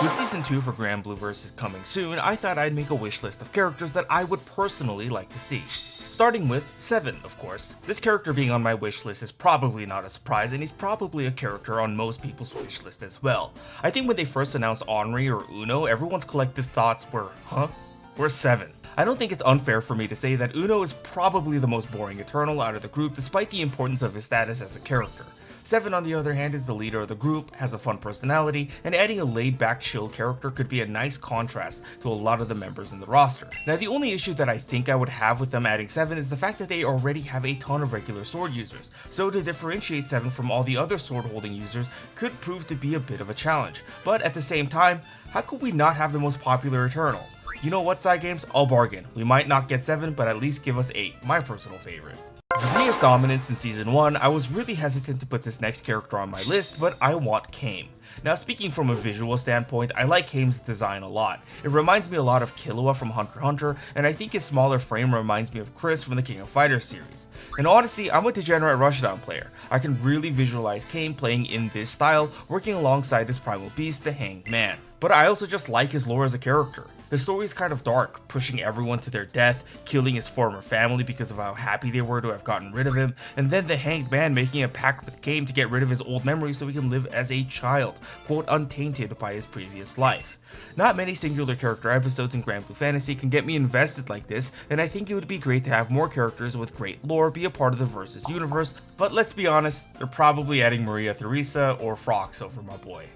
With Season 2 for Granblue Versus coming soon, I thought I'd make a wish list of characters that I would personally like to see. Starting with Seven, of course. This character being on my wish list is probably not a surprise, and he's probably a character on most people's wish list as well. I think when they first announced Henri or Uno, everyone's collective thoughts were, huh? Where's Seven? I don't think it's unfair for me to say that Uno is probably the most boring Eternal out of the group despite the importance of his status as a character. Seven, on the other hand, is the leader of the group, has a fun personality, and adding a laid-back chill character could be a nice contrast to a lot of the members in the roster. Now, the only issue that I think I would have with them adding Seven is the fact that they already have a ton of regular sword users, so to differentiate Seven from all the other sword-holding users could prove to be a bit of a challenge. But at the same time, how could we not have the most popular Eternal? You know what, Cygames? I'll bargain. We might not get 7, but at least give us 8, my personal favorite. With Mia's dominance in Season 1, I was really hesitant to put this next character on my list, but I want Kaim. Now, speaking from a visual standpoint, I like Kaim's design a lot. It reminds me a lot of Killua from Hunter x Hunter, and I think his smaller frame reminds me of Chris from the King of Fighters series. And honestly, I'm a degenerate Rushdown player. I can really visualize Kaim playing in this style, working alongside his primal beast, the Hanged Man. But I also just like his lore as a character. The story is kind of dark, pushing everyone to their death, killing his former family because of how happy they were to have gotten rid of him, and then the Hanged Man making a pact with Kaim to get rid of his old memories so he can live as a child, quote, untainted by his previous life. Not many singular character episodes in Granblue Fantasy can get me invested like this, and I think it would be great to have more characters with great lore be a part of the Versus universe, but let's be honest, they're probably adding Maria Theresa or Phrox over my boy.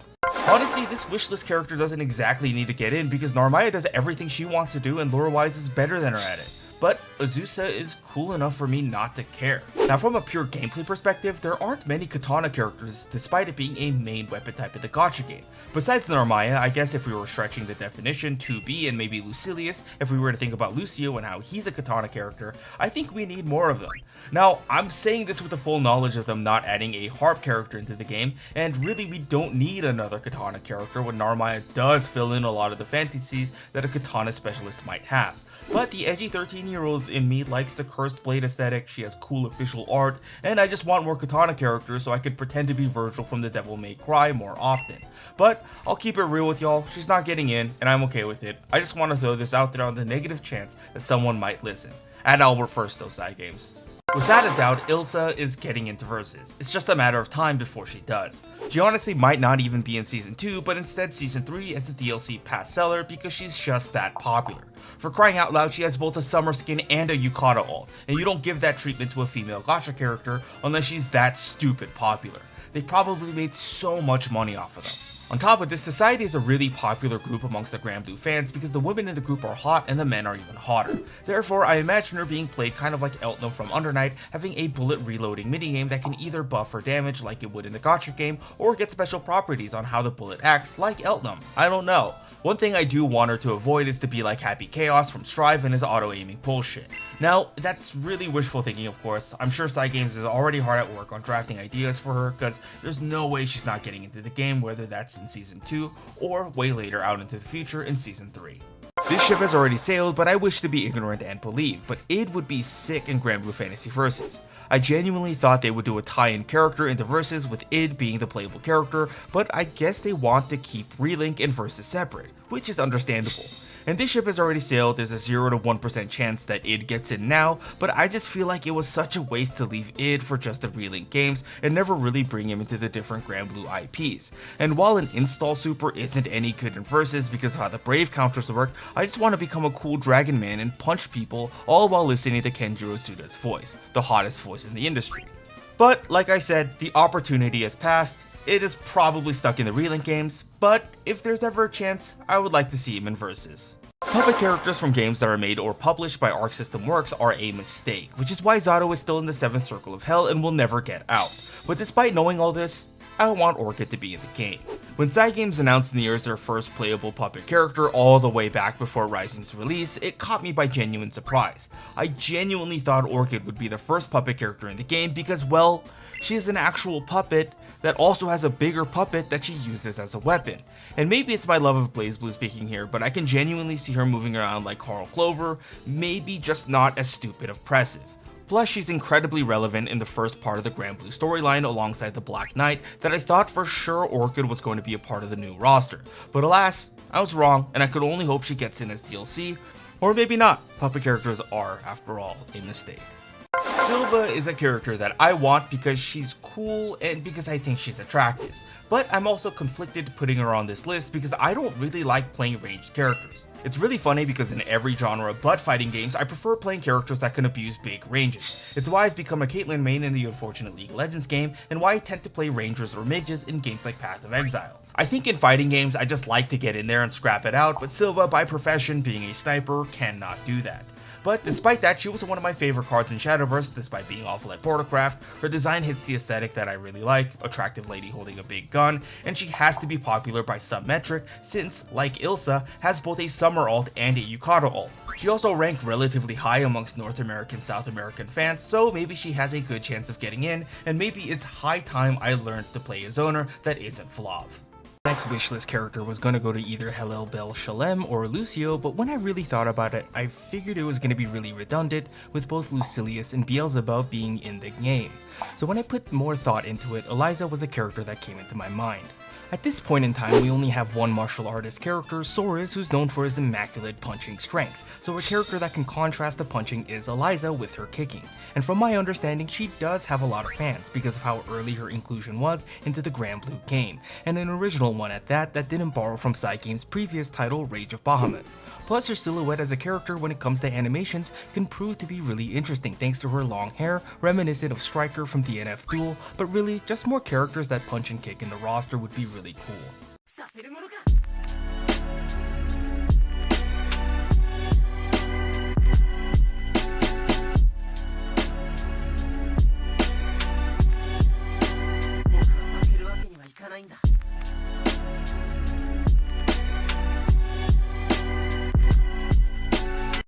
Honestly, this wishlist character doesn't exactly need to get in because Narmaya does everything she wants to do and lore-wise is better than her at it. But Azusa is cool enough for me not to care. Now, from a pure gameplay perspective, there aren't many katana characters despite it being a main weapon type of the gacha game. Besides Narmaya, I guess if we were stretching the definition, 2B and maybe Lucilius, if we were to think about Lucio and how he's a katana character, I think we need more of them. Now, I'm saying this with the full knowledge of them not adding a harp character into the game, and really we don't need another katana character when Narmaya does fill in a lot of the fantasies that a katana specialist might have. But the edgy 13-year-old in me likes the cursed blade aesthetic, she has cool official art, and I just want more katana characters so I could pretend to be Virgil from the Devil May Cry more often. But I'll keep it real with y'all, she's not getting in, and I'm okay with it. I just want to throw this out there on the negative chance that someone might listen. Add Albert first though, Cygames. Without a doubt, Ilsa is getting into Versus. It's just a matter of time before she does. She honestly might not even be in Season 2, but instead Season 3 as the DLC pass seller because she's just that popular. For crying out loud, she has both a summer skin and a yukata ult, and you don't give that treatment to a female gacha character unless she's that stupid popular. They probably made so much money off of them. On top of this, Society is a really popular group amongst the Granblue fans because the women in the group are hot and the men are even hotter. Therefore, I imagine her being played kind of like Eltnum from Under Night, having a bullet reloading minigame that can either buff her damage like it would in the gacha game, or get special properties on how the bullet acts like Eltnum. I don't know. One thing I do want her to avoid is to be like Happy Chaos from Strive and his auto-aiming bullshit. Now, that's really wishful thinking of course. I'm sure Cygames is already hard at work on drafting ideas for her because there's no way she's not getting into the game, whether that's in Season 2 or way later out into the future in Season 3. This ship has already sailed, but I wish to be ignorant and believe, but id would be sick in Granblue Fantasy Versus. I genuinely thought they would do a tie-in character into Versus with id being the playable character, but I guess they want to keep Relink and Versus separate, which is understandable. And this ship has already sailed, there's a 0 to 1% chance that id gets in now, but I just feel like it was such a waste to leave id for just the Relink games and never really bring him into the different Granblue IPs. And while an install super isn't any good in Versus because of how the Brave counters work, I just want to become a cool Dragon Man and punch people all while listening to Kenjiro Tsuda's voice, the hottest voice in the industry. But like I said, the opportunity has passed. It is probably stuck in the Relink games, but if there's ever a chance, I would like to see him in Versus. Puppet characters from games that are made or published by Arc System Works are a mistake, which is why Zato is still in the 7th Circle of Hell and will never get out. But despite knowing all this, I want Orchid to be in the game. When Cygames announced Nier as their first playable puppet character all the way back before Rising's release, it caught me by genuine surprise. I genuinely thought Orchid would be the first puppet character in the game because, well, she's an actual puppet that also has a bigger puppet that she uses as a weapon. And maybe it's my love of BlazBlue speaking here, but I can genuinely see her moving around like Carl Clover, maybe just not as stupid oppressive. Plus, she's incredibly relevant in the first part of the Granblue storyline alongside the Black Knight that I thought for sure Orchid was going to be a part of the new roster. But alas, I was wrong, and I could only hope she gets in as DLC, or maybe not. Puppet characters are, after all, a mistake. Sylva is a character that I want because she's cool and because I think she's attractive, but I'm also conflicted putting her on this list because I don't really like playing ranged characters. It's really funny because in every genre but fighting games, I prefer playing characters that can abuse big ranges. It's why I've become a Caitlyn main in the unfortunate League of Legends game, and why I tend to play rangers or mages in games like Path of Exile. I think in fighting games, I just like to get in there and scrap it out, but Sylva, by profession being a sniper, cannot do that. But despite that, she was one of my favorite cards in Shadowverse, despite being awful at Portalcraft. Her design hits the aesthetic that I really like, attractive lady holding a big gun, and she has to be popular by some metric, since, like Ilsa, has both a Summer ult and a Yukata ult. She also ranked relatively high amongst North American, South American fans, so maybe she has a good chance of getting in, and maybe it's high time I learned to play a zoner that isn't Flav. Next wishlist character was gonna go to either Helel Bel Shalem or Lucio, but when I really thought about it, I figured it was gonna be really redundant with both Lucilius and Beelzebub being in the game. So when I put more thought into it, Eliza was a character that came into my mind. At this point in time, we only have one martial artist character, Soris, who's known for his immaculate punching strength, so a character that can contrast the punching is Eliza with her kicking. And from my understanding, she does have a lot of fans because of how early her inclusion was into the Granblue game, and an original one at that didn't borrow from Cygame's previous title, Rage of Bahamut. Plus, her silhouette as a character when it comes to animations can prove to be really interesting thanks to her long hair, reminiscent of Striker from DNF Duel, but really, just more characters that punch and kick in the roster would be really cool.